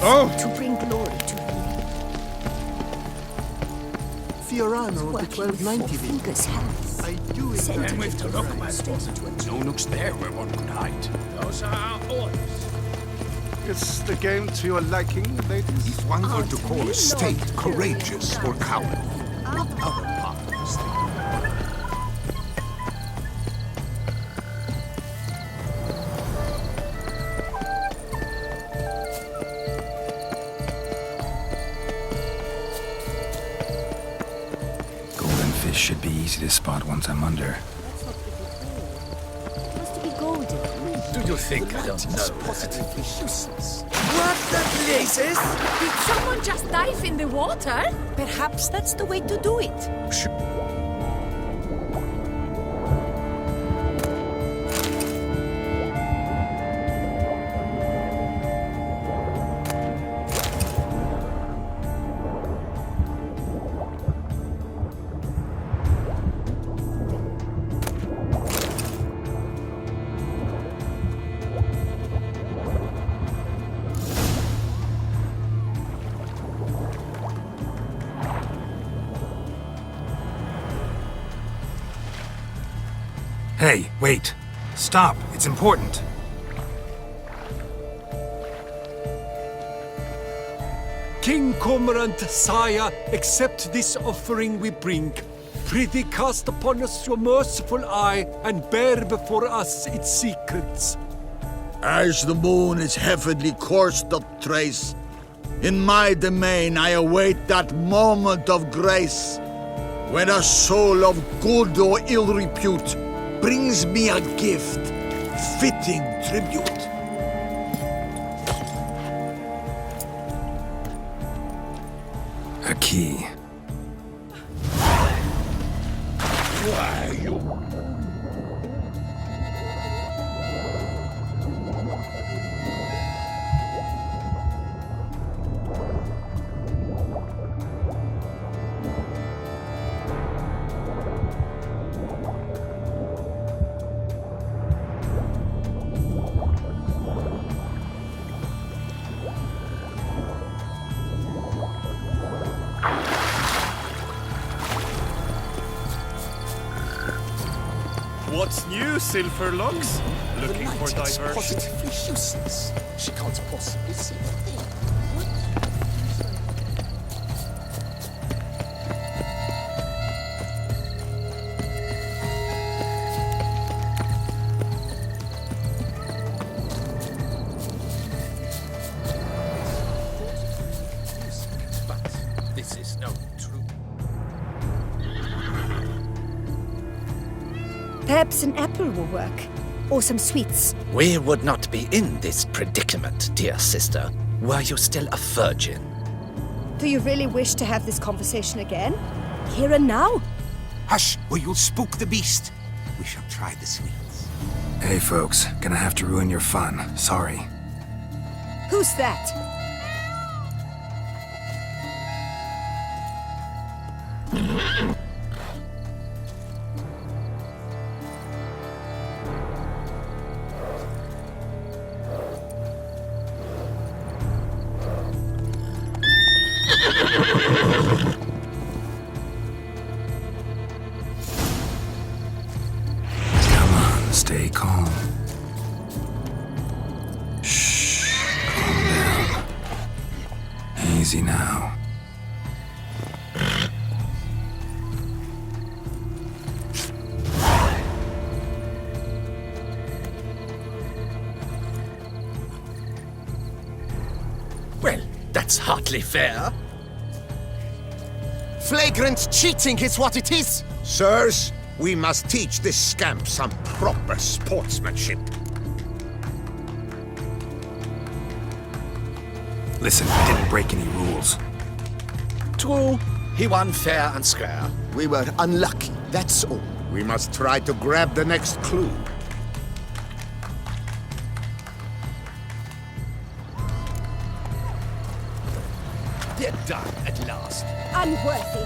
to bring glory to your name. Fiorano, What the your 1290 vintage. fingers have. I do it. Send And it with to look, my straight lord. to a No nooks there where one could hide. Those are our orders. Is the game to your liking, ladies? If one were to call a state courageous or cowardly, what other part of the state? Golden fish should be easy to spot once I'm under. It must be golden. Do you think I don't know? Positively useless. What the blazes? Did someone just dive in the water? Perhaps that's the way to do it. Hey, wait. Stop. It's important. King Cormorant, sire, accept this offering we bring. Prithee cast upon us your merciful eye, and bear before us its secrets. As the moon is heavily coursed up trace, in my domain I await that moment of grace, when a soul of good or ill repute brings me a gift, fitting tribute. A key. Why, you... What's new, Silverlocks? Looking for diversion? Positively useless. She can't possibly see a thing. But this is no true. Perhaps an apple will work. Or some sweets. We would not be in this predicament, dear sister, were you still a virgin. Do you really wish to have this conversation again? Here and now? Hush, or you'll spook the beast. We shall try the sweets. Hey, folks. Gonna have to ruin your fun. Sorry. Who's that? Come on, stay calm. Shh. Calm down. Easy now. Well, that's hardly fair. Flagrant cheating is what it is! Sirs, we must teach this scamp some proper sportsmanship. Listen, I didn't break any rules. True, he won fair and square. We were unlucky, that's all. We must try to grab the next clue. They're done at last. Unworthy.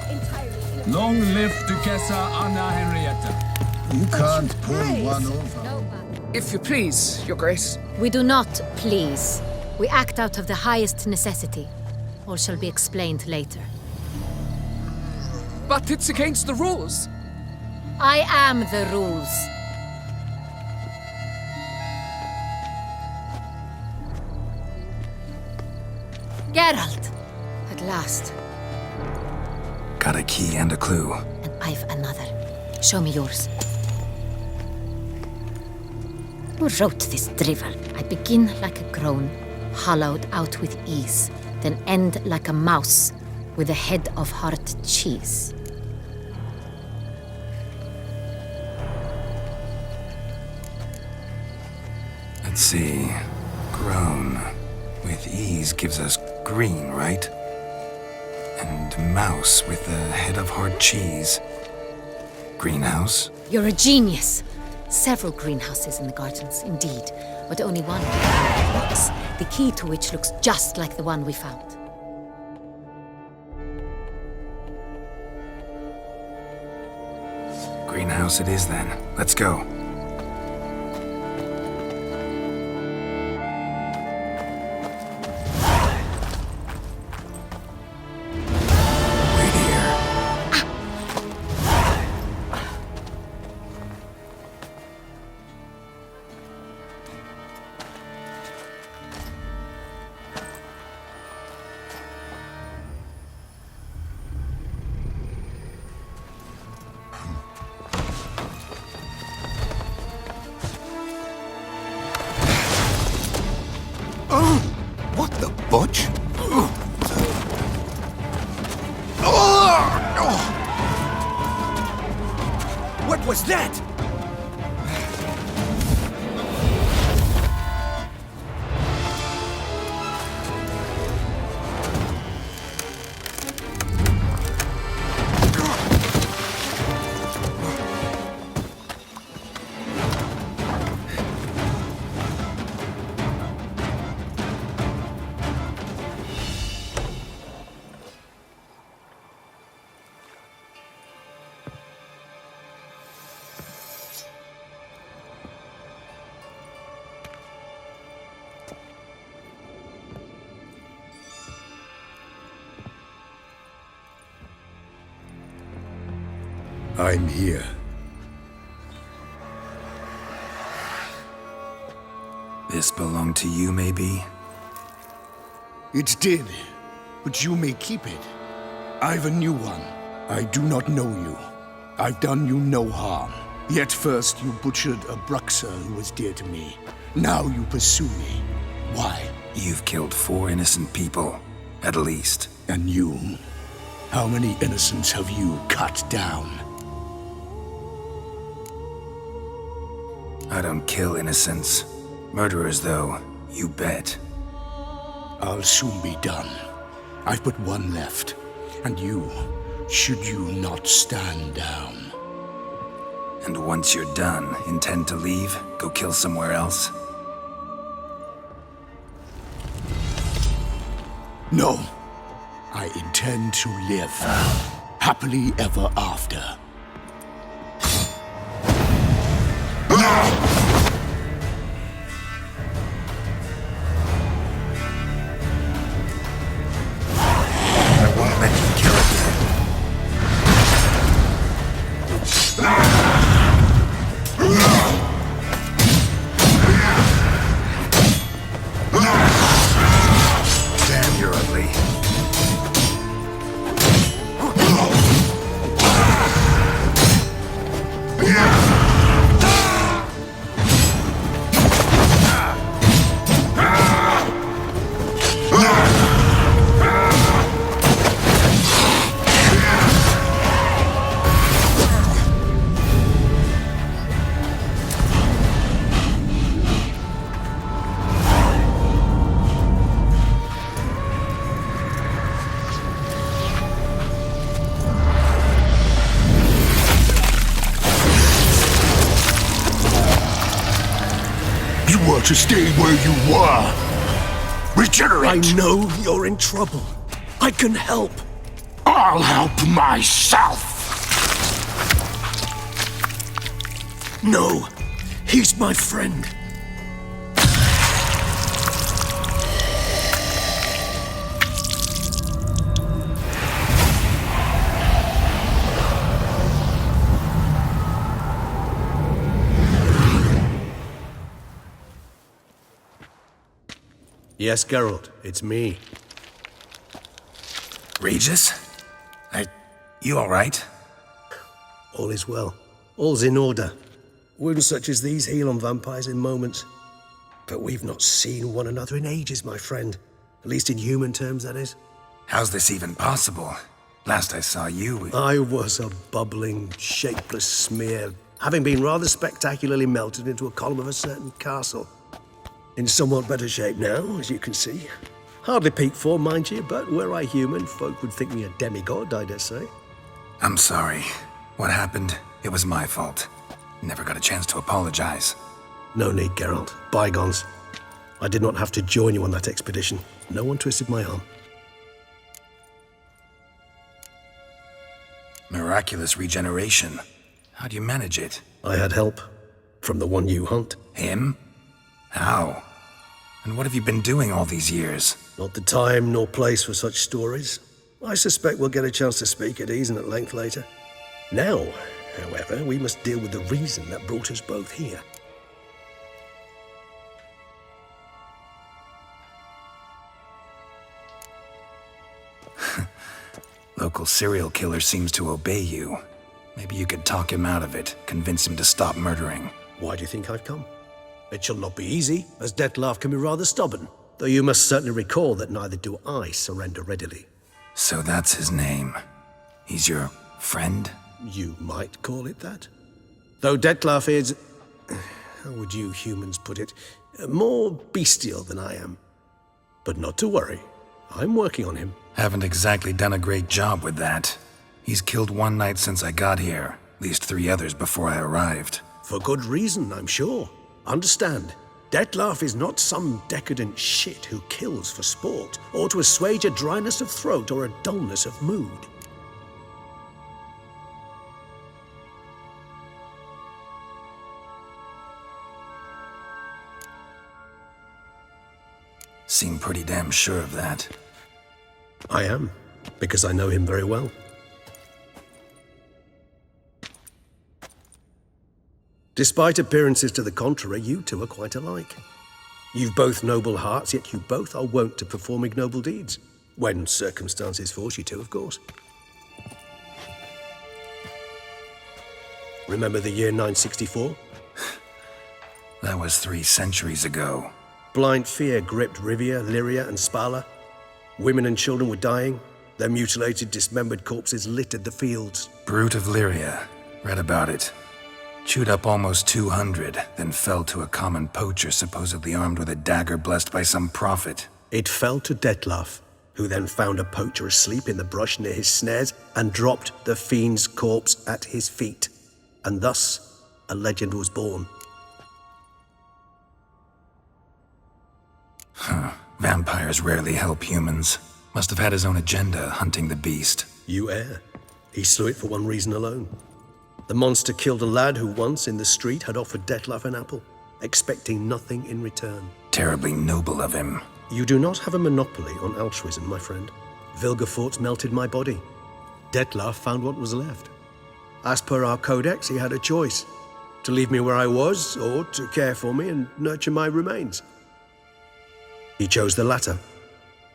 Entirely inappropriate. Long live Duchessa Anna Henrietta. You can't pull Christ. one over. If you please, Your Grace. We do not please. We act out of the highest necessity. All shall be explained later. But it's against the rules. I am the rules. Geralt! At last. Got a key and a clue. And I've another. Show me yours. Who wrote this drivel? I begin like a groan, hollowed out with ease, then end like a mouse with a head of hard cheese. Let's see. Groan. With ease gives us green, right? And mouse with the head of hard cheese. Greenhouse? You're a genius. Several greenhouses in the gardens, indeed, but only one looks, the key to which looks just like the one we found. Greenhouse it is then. Let's go. What the butch? What was that? I'm here. This belonged to you, maybe? It did, but you may keep it. I've a new one. I do not know you. I've done you no harm. Yet first you butchered a Bruxer who was dear to me. Now you pursue me. Why? You've killed 4 innocent people, at least. And you? How many innocents have you cut down? I don't kill innocents. Murderers, though, you bet. I'll soon be done. I've but one left. And you, should you not stand down. And once you're done, intend to leave? Go kill somewhere else? No. I intend to live. Happily ever after. I won't let you kill it. Damn, you're ugly. You were to stay where you were. Regenerate! I know you're in trouble. I can help. I'll help myself! No, he's my friend. Yes, Geralt, it's me. Regis? You alright? All is well. All's in order. Wounds such as these heal on vampires in moments. But we've not seen one another in ages, my friend. At least in human terms, that is. How's this even possible? Last I saw you... I was a bubbling, shapeless smear, having been rather spectacularly melted into a column of a certain castle. In somewhat better shape now, as you can see. Hardly peak form, mind you, but were I human, folk would think me a demigod, I dare say. I'm sorry. What happened? It was my fault. Never got a chance to apologize. No need, Geralt. Bygones. I did not have to join you on that expedition. No one twisted my arm. Miraculous regeneration. How do you manage it? I had help. From the one you hunt. Him? How? And what have you been doing all these years? Not the time nor place for such stories. I suspect we'll get a chance to speak at ease and at length later. Now, however, we must deal with the reason that brought us both here. Local serial killer seems to obey you. Maybe you could talk him out of it, convince him to stop murdering. Why do you think I've come? It shall not be easy, as Dettlaff can be rather stubborn. Though you must certainly recall that neither do I surrender readily. So that's his name. He's your friend? You might call it that. Though Dettlaff is... how would you humans put it? More bestial than I am. But not to worry. I'm working on him. Haven't exactly done a great job with that. He's killed one night since I got here. At least 3 others before I arrived. For good reason, I'm sure. Understand, Dettlaff is not some decadent shit who kills for sport, or to assuage a dryness of throat or a dullness of mood. Seem pretty damn sure of that. I am, because I know him very well. Despite appearances to the contrary, you two are quite alike. You've both noble hearts, yet you both are wont to perform ignoble deeds. When circumstances force you to, of course. Remember the year 964? That was 3 centuries ago. Blind fear gripped Rivia, Lyria, and Spala. Women and children were dying. Their mutilated, dismembered corpses littered the fields. Brute of Lyria. Read about it. Chewed up almost 200, then fell to a common poacher supposedly armed with a dagger blessed by some prophet. It fell to Dettlaff, who then found a poacher asleep in the brush near his snares and dropped the fiend's corpse at his feet. And thus, a legend was born. Vampires rarely help humans. Must have had his own agenda, hunting the beast. You err. He slew it for one reason alone. The monster killed a lad who once, in the street, had offered Dettlaff an apple, expecting nothing in return. Terribly noble of him. You do not have a monopoly on altruism, my friend. Vilgefortz melted my body. Dettlaff found what was left. As per our codex, he had a choice. To leave me where I was, or to care for me and nurture my remains. He chose the latter.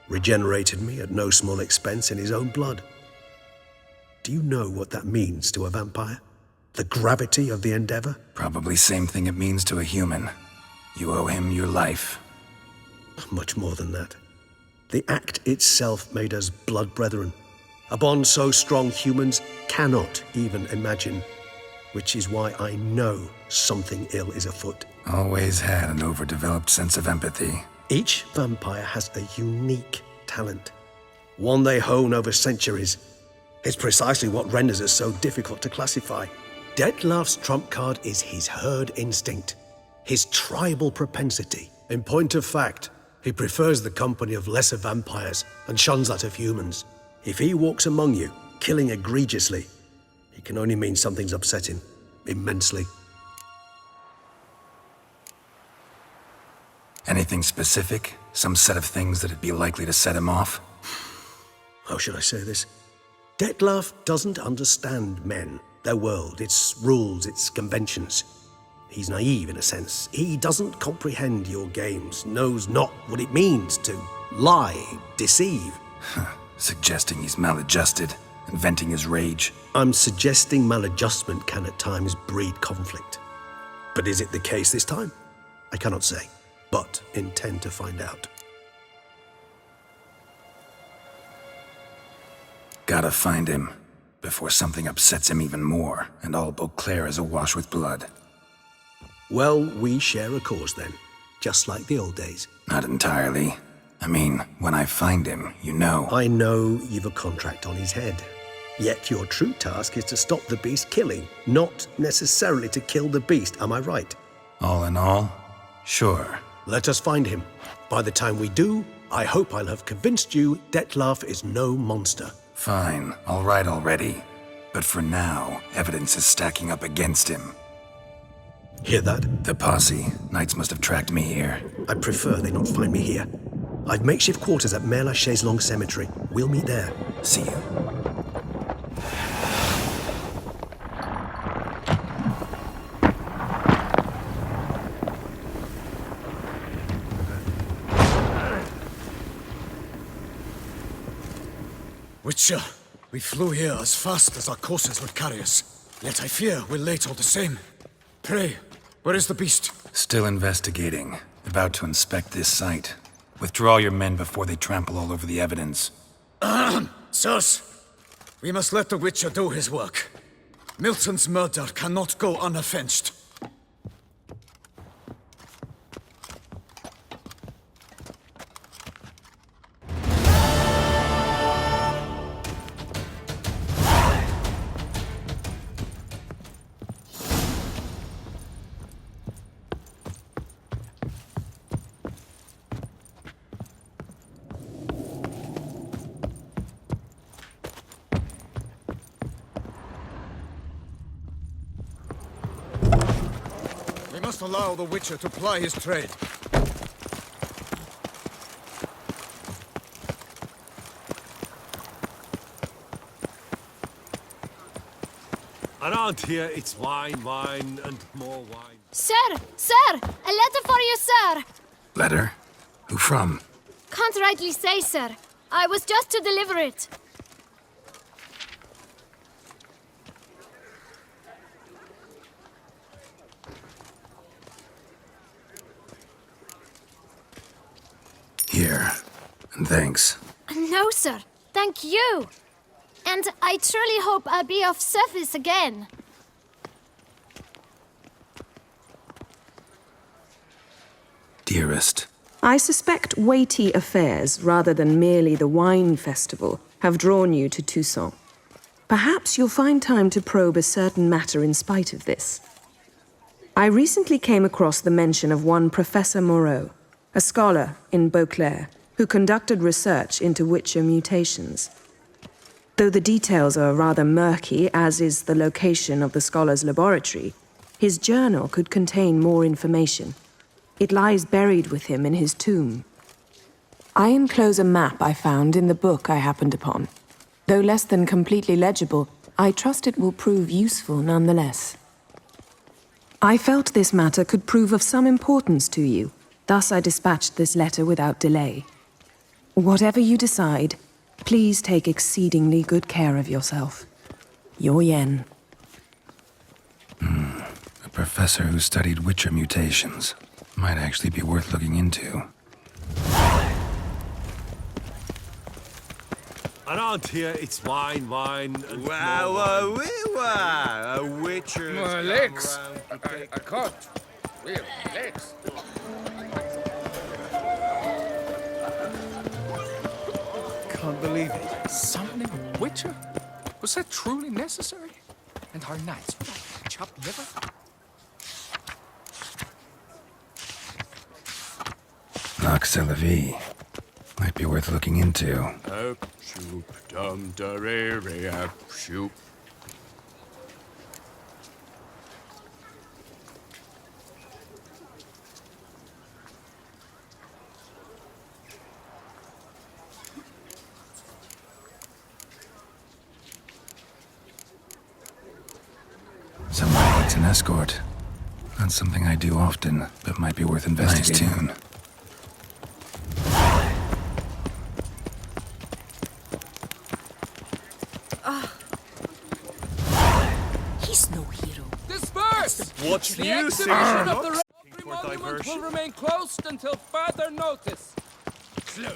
Regenerated me at no small expense in his own blood. Do you know what that means to a vampire? The gravity of the endeavor? Probably same thing it means to a human. You owe him your life. Much more than that. The act itself made us blood brethren. A bond so strong humans cannot even imagine. Which is why I know something ill is afoot. Always had an overdeveloped sense of empathy. Each vampire has a unique talent. One they hone over centuries. It's precisely what renders us so difficult to classify. Dettlaff's trump card is his herd instinct, his tribal propensity. In point of fact, he prefers the company of lesser vampires and shuns that of humans. If he walks among you, killing egregiously, it can only mean something's upset him, immensely. Anything specific? Some set of things that'd be likely to set him off? How should I say this? Dettlaff doesn't understand men, their world, its rules, its conventions. He's naive in a sense. He doesn't comprehend your games, knows not what it means to lie, deceive. Suggesting he's maladjusted and venting his rage. I'm suggesting maladjustment can at times breed conflict. But is it the case this time? I cannot say, but intend to find out. Gotta find him before something upsets him even more and all Beuclair is awash with blood. Well, we share a cause then, just like the old days. Not entirely. I mean, when I find him, you know. I know you've a contract on his head. Yet your true task is to stop the beast killing, not necessarily to kill the beast, am I right? All in all, sure. Let us find him. By the time we do, I hope I'll have convinced you Detlef is no monster. Fine, all right already. But for now, evidence is stacking up against him. Hear that? The posse. Knights must have tracked me here. I prefer they not find me here. I've makeshift quarters at Mère Lachaise Long Cemetery. We'll meet there. See you. Witcher, we flew here as fast as our courses would carry us. Yet I fear we're late all the same. Pray, where is the beast? Still investigating. About to inspect this site. Withdraw your men before they trample all over the evidence. Sirs, we must let the Witcher do his work. Milton's murder cannot go unavenged. We must allow the Witcher to ply his trade. Around here, it's wine, wine, and more wine. Sir! Sir! A letter for you, sir! Letter? Who from? Can't rightly say, sir. I was just to deliver it. Here. And thanks. No, sir. Thank you. And I truly hope I'll be of service again. Dearest. I suspect weighty affairs, rather than merely the wine festival, have drawn you to Toussaint. Perhaps you'll find time to probe a certain matter in spite of this. I recently came across the mention of one Professor Moreau, a scholar in Beuclair, who conducted research into Witcher mutations. Though the details are rather murky, as is the location of the scholar's laboratory, his journal could contain more information. It lies buried with him in his tomb. I enclose a map I found in the book I happened upon. Though less than completely legible, I trust it will prove useful nonetheless. I felt this matter could prove of some importance to you, thus I dispatched this letter without delay. Whatever you decide, please take exceedingly good care of yourself. Your Yen. A professor who studied Witcher mutations. Might actually be worth looking into. Around here, it's wine, wine, and more wine. A Witcher. My legs. I can't. Real legs. Can't believe it. Summoning a Witcher? Was that truly necessary? And our knights, like chopped liver? Nox Vie. Might be worth looking into. Up, shoop, dum, da, re, re, up, shoop. Somebody needs an escort. Not something I do often, but might be worth investigating. Nice tune. He's no hero. Disperse! What's The new, exhibition of the Silver Reliquary Monument will remain closed until further notice. Slow?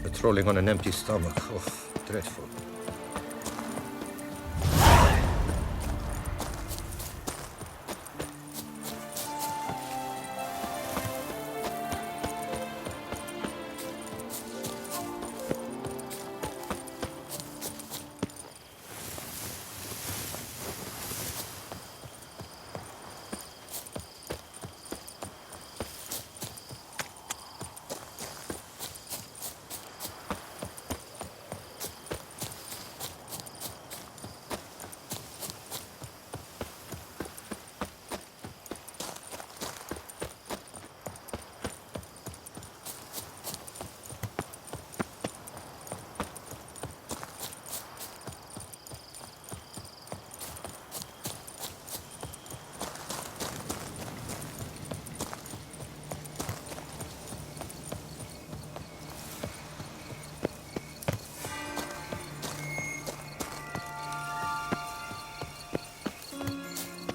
Patrolling on an empty stomach. Oh, dreadful.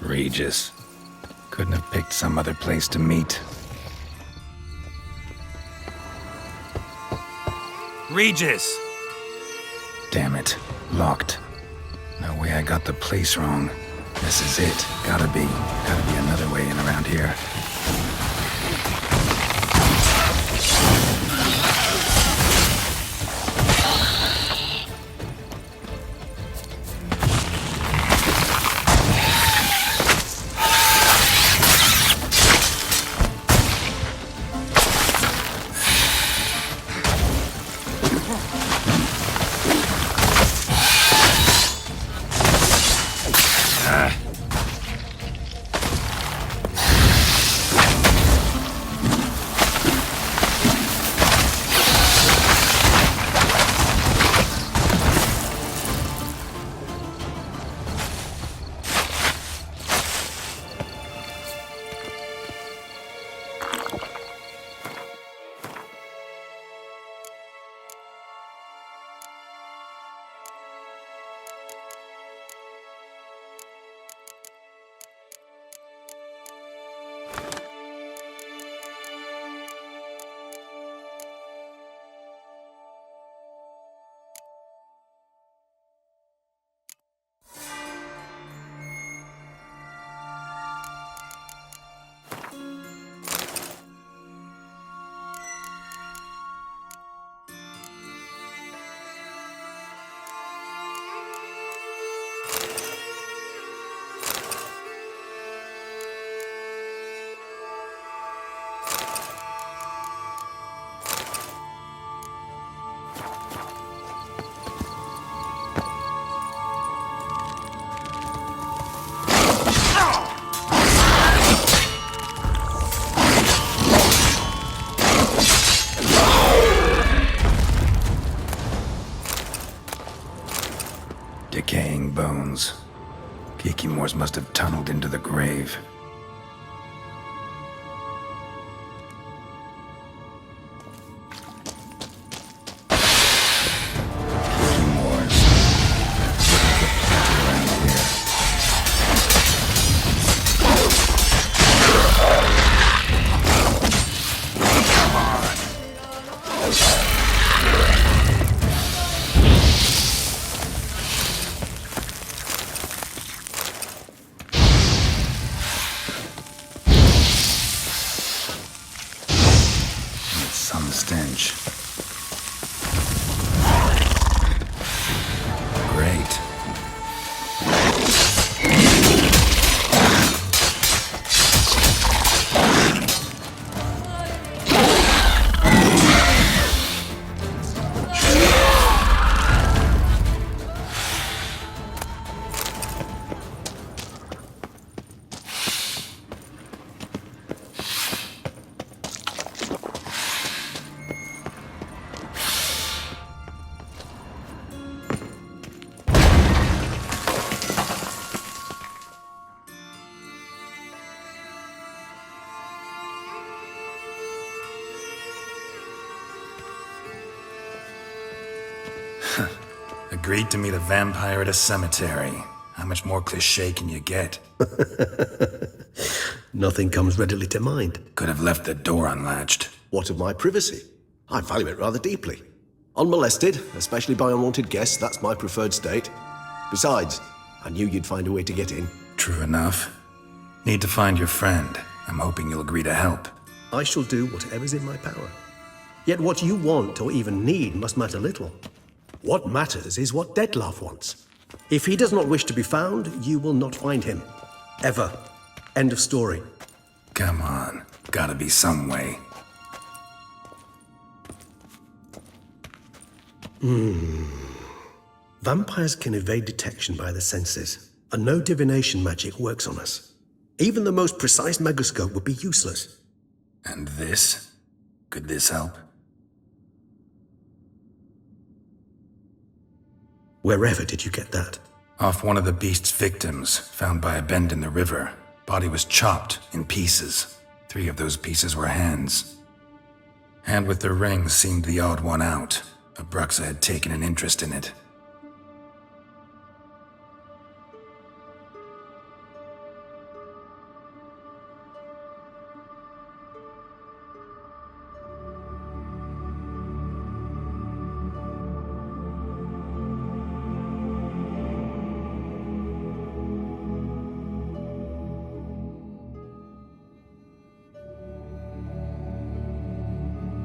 Regis. Couldn't have picked some other place to meet. Regis! Damn it. Locked. No way I got the place wrong. This is it. Gotta be another way in around here. Decaying bones. Kikimores must have tunneled into the grave. Stench. Great. Agreed to meet a vampire at a cemetery. How much more cliché can you get? Nothing comes readily to mind. Could have left the door unlatched. What of my privacy? I value it rather deeply. Unmolested, especially by unwanted guests, that's my preferred state. Besides, I knew you'd find a way to get in. True enough. Need to find your friend. I'm hoping you'll agree to help. I shall do whatever's in my power. Yet what you want or even need must matter little. What matters is what Dettlaff wants. If he does not wish to be found, you will not find him. Ever. End of story. Come on. Gotta be some way. Vampires can evade detection by the senses, and no divination magic works on us. Even the most precise megascope would be useless. And this? Could this help? Wherever did you get that? Off one of the beast's victims, found by a bend in the river. Body was chopped in pieces. 3 of those pieces were hands. Hand with the ring seemed the odd one out. Abruxa had taken an interest in it.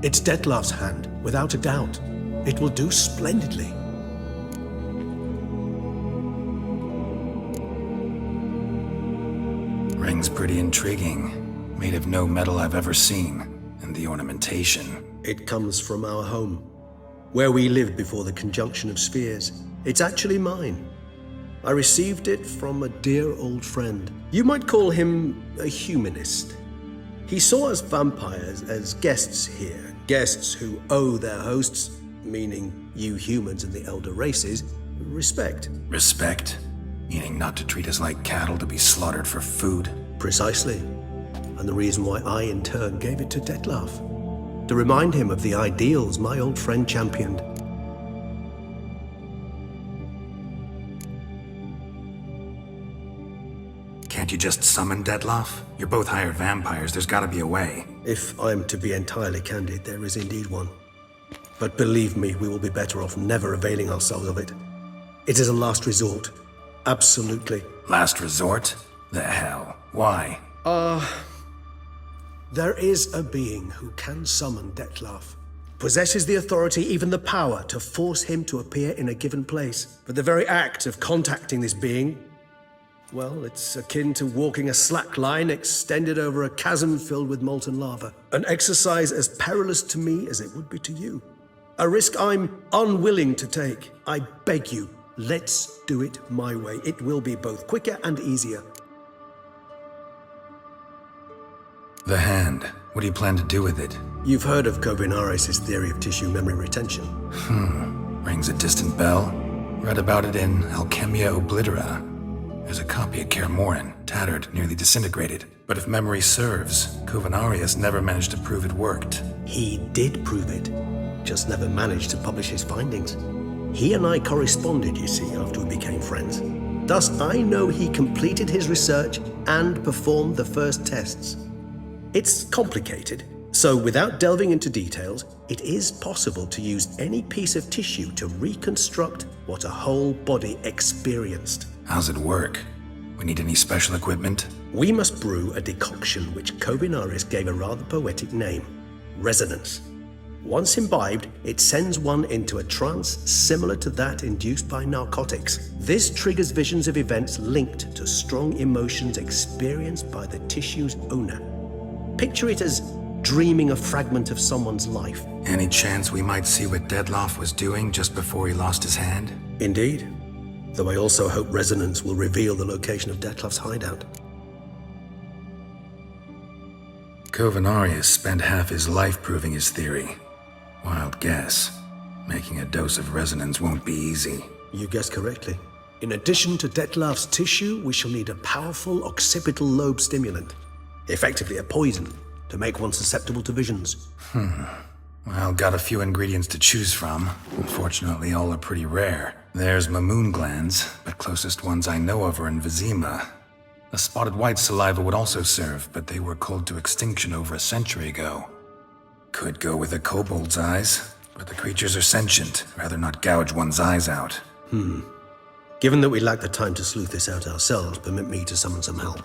It's Dettlaff's hand, without a doubt. It will do splendidly. Ring's pretty intriguing. Made of no metal I've ever seen. And the ornamentation. It comes from our home, where we lived before the conjunction of spheres. It's actually mine. I received it from a dear old friend. You might call him a humanist. He saw us vampires as guests here. Guests who owe their hosts, meaning you humans and the elder races, respect. Respect? Meaning not to treat us like cattle to be slaughtered for food? Precisely. And the reason why I, in turn, gave it to Dettlaff. To remind him of the ideals my old friend championed. Can't you just summon Dettlaff? You're both hired vampires, there's gotta be a way. If I'm to be entirely candid, there is indeed one. But believe me, we will be better off never availing ourselves of it. It is a last resort. Absolutely. Last resort? The hell? Why? There is a being who can summon Dettlaff. Possesses the authority, even the power, to force him to appear in a given place. But the very act of contacting this being, well, it's akin to walking a slack line extended over a chasm filled with molten lava. An exercise as perilous to me as it would be to you. A risk I'm unwilling to take. I beg you, let's do it my way. It will be both quicker and easier. The hand. What do you plan to do with it? You've heard of Kovinaris' theory of tissue memory retention. Rings a distant bell. Read about it in Alchemia Oblitera. There's a copy of Kermoran, tattered, nearly disintegrated. But if memory serves, Kovinaris never managed to prove it worked. He did prove it, just never managed to publish his findings. He and I corresponded, you see, after we became friends. Thus, I know he completed his research and performed the first tests. It's complicated, so without delving into details, it is possible to use any piece of tissue to reconstruct what a whole body experienced. How's it work? We need any special equipment? We must brew a decoction which Kovinaris gave a rather poetic name, resonance. Once imbibed, it sends one into a trance similar to that induced by narcotics. This triggers visions of events linked to strong emotions experienced by the tissue's owner. Picture it as dreaming a fragment of someone's life. Any chance we might see what Dettlaff was doing just before he lost his hand? Indeed. Though I also hope resonance will reveal the location of Dettlaff's hideout. Kovinaris spent half his life proving his theory. Wild guess. Making a dose of resonance won't be easy. You guessed correctly. In addition to Dettlaff's tissue, we shall need a powerful occipital lobe stimulant. Effectively a poison, to make one susceptible to visions. Well, got a few ingredients to choose from. Unfortunately, all are pretty rare. There's Mamoon glands, but closest ones I know of are in Vizima. A spotted white saliva would also serve, but they were culled to extinction over a century ago. Could go with a kobold's eyes, but the creatures are sentient. Rather not gouge one's eyes out. Given that we lack the time to sleuth this out ourselves, permit me to summon some help.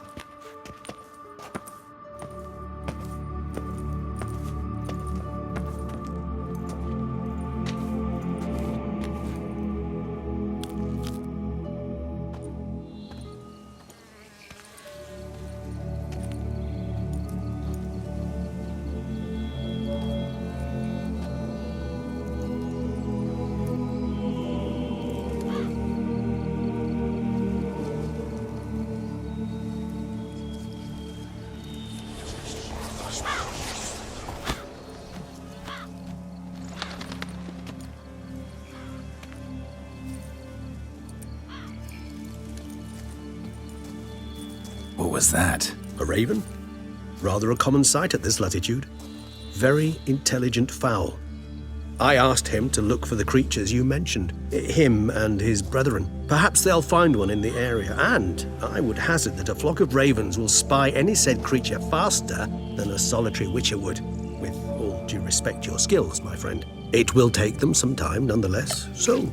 What was that? A raven? Rather a common sight at this latitude. Very intelligent fowl. I asked him to look for the creatures you mentioned, him and his brethren. Perhaps they'll find one in the area, and I would hazard that a flock of ravens will spy any said creature faster than a solitary witcher would. With all due respect to your skills, my friend. It will take them some time, nonetheless, so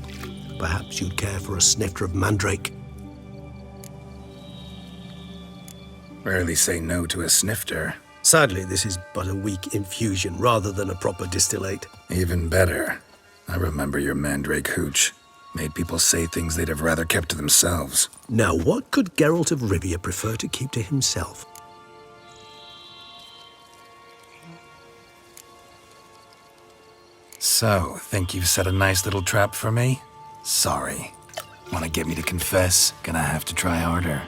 perhaps you'd care for a snifter of mandrake. Rarely say no to a snifter. Sadly, this is but a weak infusion rather than a proper distillate. Even better. I remember your mandrake hooch. Made people say things they'd have rather kept to themselves. Now, what could Geralt of Rivia prefer to keep to himself? So, think you've set a nice little trap for me? Sorry. Want to get me to confess? Gonna have to try harder.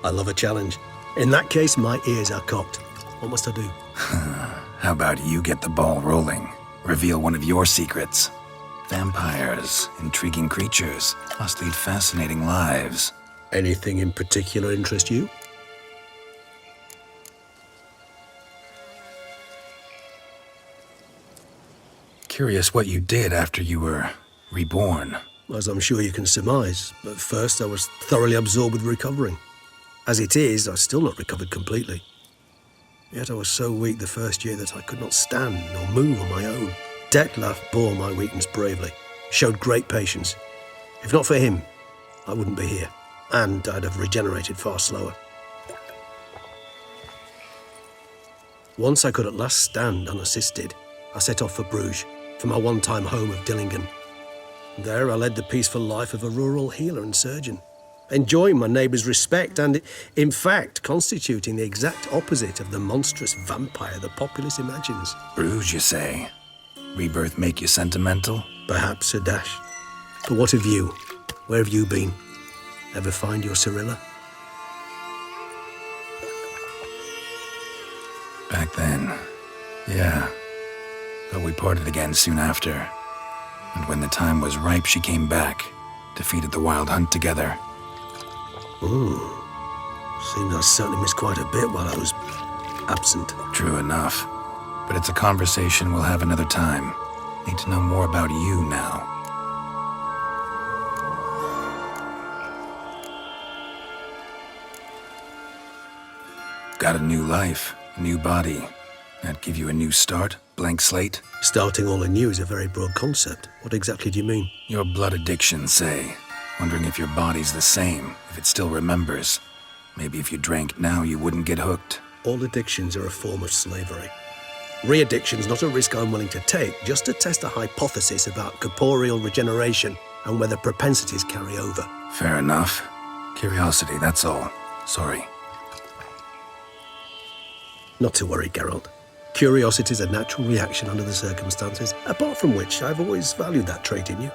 I love a challenge. In that case, my ears are cocked. What must I do? How about you get the ball rolling? Reveal one of your secrets. Vampires, intriguing creatures, must lead fascinating lives. Anything in particular interest you? Curious what you did after you were reborn. As I'm sure you can surmise, at first I was thoroughly absorbed with recovering. As it is, I've still not recovered completely. Yet I was so weak the first year that I could not stand nor move on my own. Detlef bore my weakness bravely, showed great patience. If not for him, I wouldn't be here, and I'd have regenerated far slower. Once I could at last stand unassisted, I set off for Bruges, for my one-time home of Dillingen. There I led the peaceful life of a rural healer and surgeon, enjoying my neighbours' respect and, in fact, constituting the exact opposite of the monstrous vampire the populace imagines. Bruges, you say? Rebirth make you sentimental? Perhaps a dash. But what of you? Where have you been? Ever find your Cyrilla? Back then, yeah. But we parted again soon after. And when the time was ripe, she came back, defeated the Wild Hunt together. Seems I certainly missed quite a bit while I was absent. True enough. But it's a conversation we'll have another time. Need to know more about you now. Got a new life, a new body. That give you a new start? Blank slate? Starting all anew is a very broad concept. What exactly do you mean? Your blood addiction, say. Wondering if your body's the same, if it still remembers. Maybe if you drank now, you wouldn't get hooked. All addictions are a form of slavery. Re-addiction's not a risk I'm willing to take, just to test a hypothesis about corporeal regeneration and whether propensities carry over. Fair enough. Curiosity, that's all. Sorry. Not to worry, Geralt. Curiosity is a natural reaction under the circumstances, apart from which I've always valued that trait in you.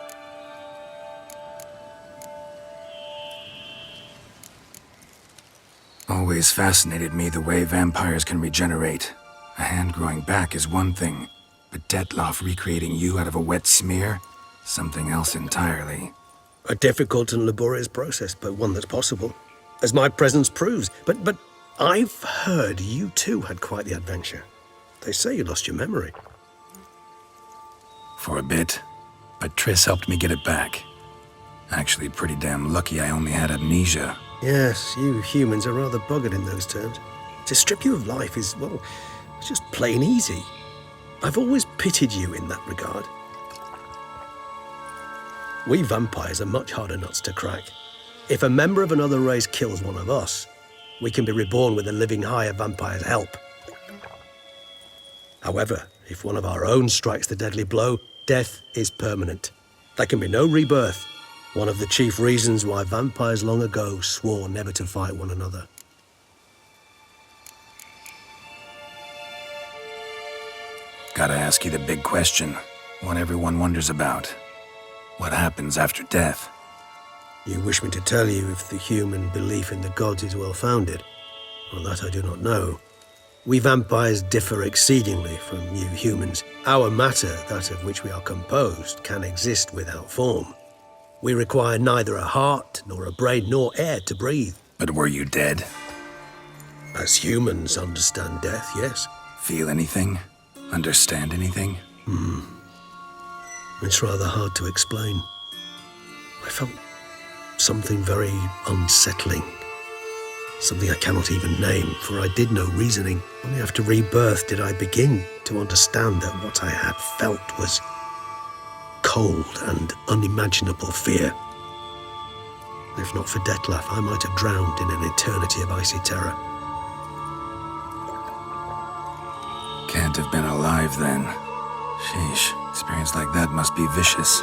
Always fascinated me the way vampires can regenerate. A hand growing back is one thing, but Detlef recreating you out of a wet smear? Something else entirely. A difficult and laborious process, but one that's possible, as my presence proves. But I've heard you too had quite the adventure. They say you lost your memory. For a bit, but Triss helped me get it back. Actually, pretty damn lucky I only had amnesia. Yes, you humans are rather buggered in those terms. To strip you of life is, well, it's just plain easy. I've always pitied you in that regard. We vampires are much harder nuts to crack. If a member of another race kills one of us, we can be reborn with a living higher vampire's help. However, if one of our own strikes the deadly blow, death is permanent. There can be no rebirth. One of the chief reasons why vampires long ago swore never to fight one another. Gotta ask you the big question. What everyone wonders about. What happens after death? You wish me to tell you if the human belief in the gods is well-founded? Well, that I do not know. We vampires differ exceedingly from you humans. Our matter, that of which we are composed, can exist without form. We require neither a heart, nor a brain, nor air to breathe. But were you dead? As humans understand death, yes. Feel anything? Understand anything? It's rather hard to explain. I felt something very unsettling. Something I cannot even name, for I did no reasoning. Only after rebirth did I begin to understand that what I had felt was cold and unimaginable fear. If not for Detlef, I might have drowned in an eternity of icy terror. Can't have been alive then. Sheesh, experience like that must be vicious.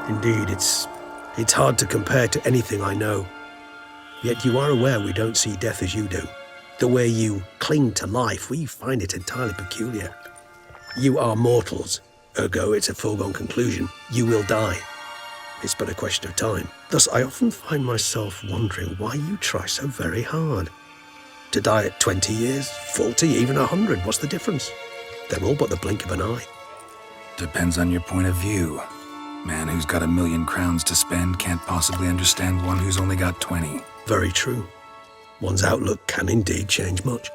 Indeed, it's hard to compare to anything I know. Yet you are aware we don't see death as you do. The way you cling to life, we find it entirely peculiar. You are mortals, ergo it's a foregone conclusion. You will die. It's but a question of time. Thus, I often find myself wondering why you try so very hard. To die at 20 years, 40, even 100, what's the difference? They're all but the blink of an eye. Depends on your point of view. Man who's got 1,000,000 crowns to spend can't possibly understand one who's only got 20. Very true. One's outlook can indeed change much.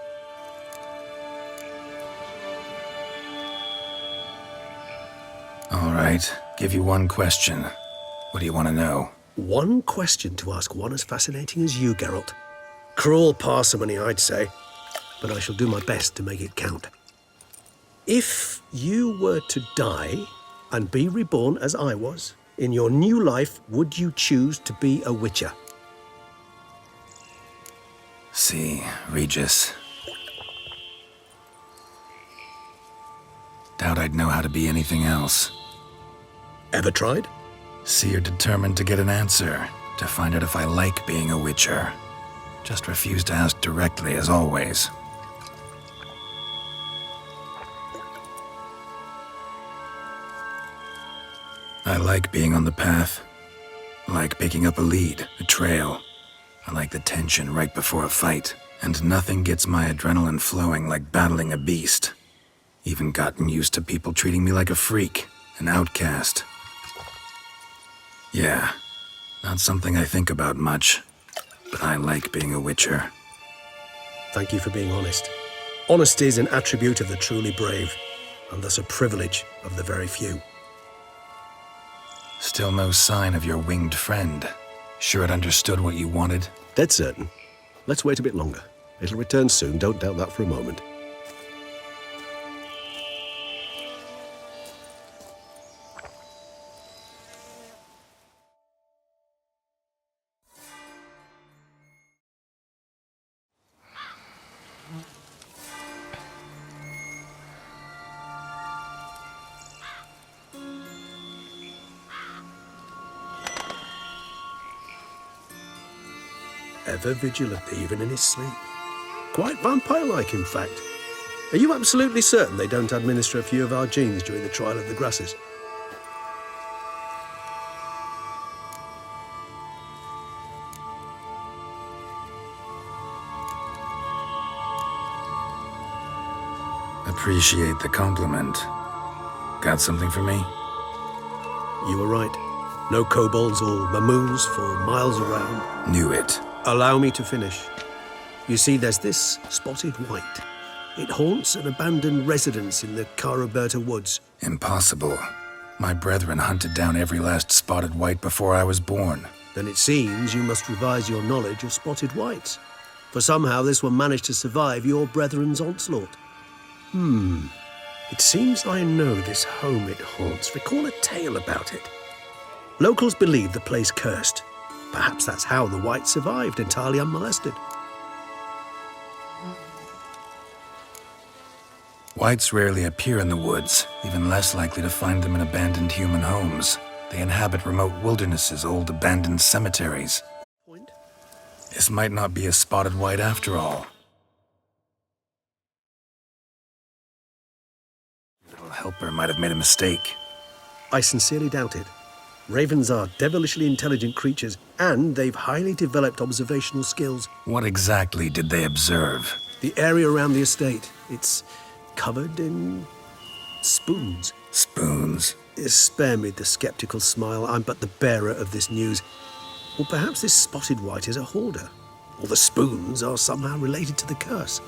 All right, give you one question. What do you want to know? One question to ask one as fascinating as you, Geralt. Cruel parsimony, I'd say, but I shall do my best to make it count. If you were to die and be reborn as I was, in your new life, would you choose to be a witcher? See, Regis. Doubt I'd know how to be anything else. Ever tried? See, you're determined to get an answer, to find out if I like being a witcher. Just refuse to ask directly, as always. I like being on the path. I like picking up a lead, a trail. I like the tension right before a fight. And nothing gets my adrenaline flowing like battling a beast. Even gotten used to people treating me like a freak, an outcast. Yeah, not something I think about much. But I like being a witcher. Thank you for being honest. Honesty is an attribute of the truly brave, and thus a privilege of the very few. Still no sign of your winged friend. Sure it understood what you wanted? Dead certain. Let's wait a bit longer. It'll return soon, don't doubt that for a moment. Ever vigilant, even in his sleep. Quite vampire-like, in fact. Are you absolutely certain they don't administer a few of our genes during the trial of the grasses? Appreciate the compliment. Got something for me? You were right. No kobolds or mamoons for miles around. Knew it. Allow me to finish. You see, there's this spotted white. It haunts an abandoned residence in the Caraberta woods. Impossible. My brethren hunted down every last spotted white before I was born. Then it seems you must revise your knowledge of spotted whites. For somehow this one managed to survive your brethren's onslaught. It seems I know this home it haunts. Recall a tale about it. Locals believe the place cursed. Perhaps that's how the whites survived entirely unmolested. Whites rarely appear in the woods, even less likely to find them in abandoned human homes. They inhabit remote wildernesses, old abandoned cemeteries. This might not be a spotted white after all. Little helper might have made a mistake. I sincerely doubt it. Ravens are devilishly intelligent creatures, and they've highly developed observational skills. What exactly did they observe? The area around the estate, it's covered in spoons. Spoons? Spare me the skeptical smile. I'm but the bearer of this news. Or perhaps this spotted white is a hoarder. Or the spoons are somehow related to the curse.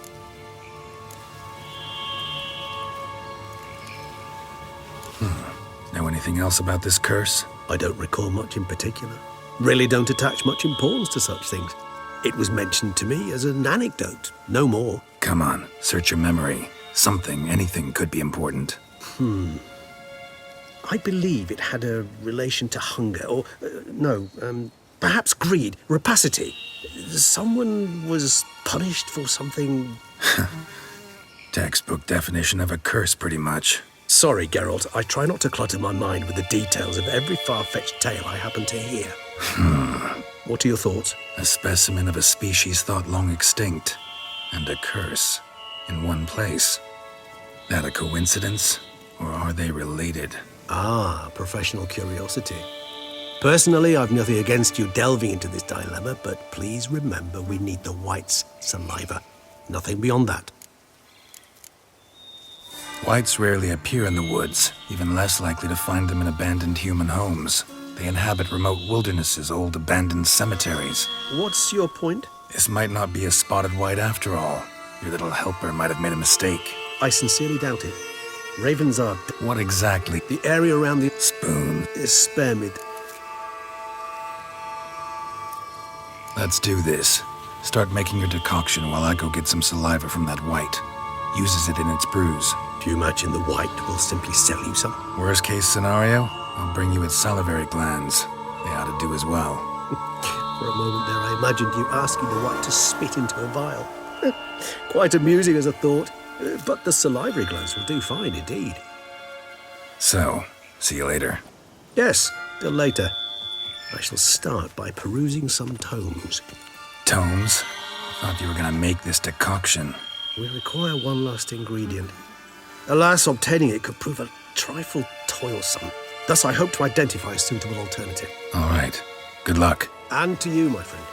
Know anything else about this curse? I don't recall much in particular. Really don't attach much importance to such things. It was mentioned to me as an anecdote, no more. Come on, search your memory. Something, anything could be important. I believe it had a relation to hunger, or, perhaps greed, rapacity. Someone was punished for something... Textbook definition of a curse, pretty much. Sorry, Geralt, I try not to clutter my mind with the details of every far-fetched tale I happen to hear. What are your thoughts? A specimen of a species thought long extinct, and a curse in one place. That a coincidence, or are they related? Ah, professional curiosity. Personally, I've nothing against you delving into this dilemma, but please remember we need the whites' saliva. Nothing beyond that. Whites rarely appear in the woods, even less likely to find them in abandoned human homes. They inhabit remote wildernesses, old abandoned cemeteries. What's your point? This might not be a spotted white after all. Your little helper might have made a mistake. I sincerely doubt it. Ravens are... What exactly? The area around the... Spoon. Spare me. Let's do this. Start making your decoction while I go get some saliva from that white. Uses it in its brews. Do you imagine the white will simply sell you some? Worst case scenario, I'll bring you its salivary glands. They ought to do as well. For a moment there, I imagined you asking the white to spit into a vial. Quite amusing as a thought, but the salivary glands will do fine indeed. So, see you later. Yes, till later. I shall start by perusing some tomes. Tomes? I thought you were gonna make this decoction. We require one last ingredient. Alas, obtaining it could prove a trifle toilsome. Thus, I hope to identify a suitable alternative. All right. Good luck. And to you, my friend.